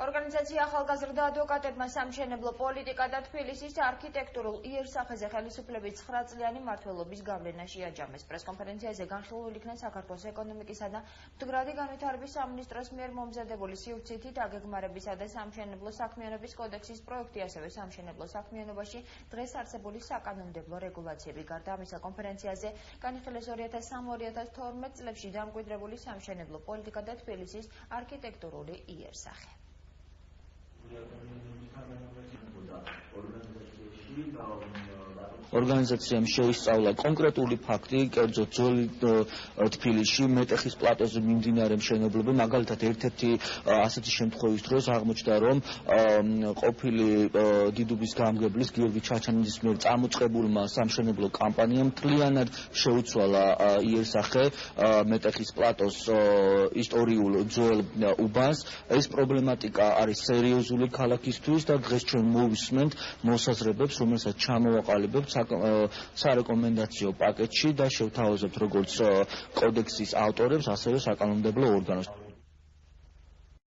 ორგანიზაცია ახალგაზრდა ადვოკატებმა სამშენებლო პოლიტიკა და თბილისის არქიტექტურულ იერსახეზე ხელისუფლების 9 წლიანი მმართველობის გავლენა შეაჯამეს. პრესკონფერენციაზე განხილულ იქნა საქართველოს ეკონომიკისა და მდგრადი განვითარების სამინისტროს მიერ მომზადებული სივრცითი დაგეგმარებისა და სამშენებლო საქმიანობის კოდექსის პროექტი, ასევე სამშენებლო საქმიანობაში დღეს არსებული საკანონმდებლო რეგულაციები. გარდა ამისა, კონფერენციაზე განიხილეს 2003-2012 წლებში დამკვიდრებული სამშენებლო პოლიტიკა და თბილისის არქიტექტურული იერსახე. ორგანიზაციამ შეისწავლა კონკრეტული ფაქტი, კერძოდ ძველი თბილისში მეტეხის პლატოზე მიმდინარე მშენებლობა, მაგალითად ერთ-ერთი ასეთი შემთხვევის დროს აღმოჩნდა, რომ ყოფილი დიდუბის გამგებლის გიორგი ჩაჩანიძის მიერ წამოწყებულმა სამშენებლო კამპანიამ მთლიანად შეუცვალა იერსახე მეტეხის პლატოს ისტორიულ ძველ უბანს. ეს პრობლემატიკა არის სერიოზული ქალაქისთვის და დღეს ჩვენ მოვისმენთ მოსაზრებებს, რომელსაც ჩამოვაყალიბებთ სარეკომენდაციო პაკეტში და შევთავაზებთ როგორც კოდექსის ავტორებს, ასევე საკანონმდებლო ორგანოს.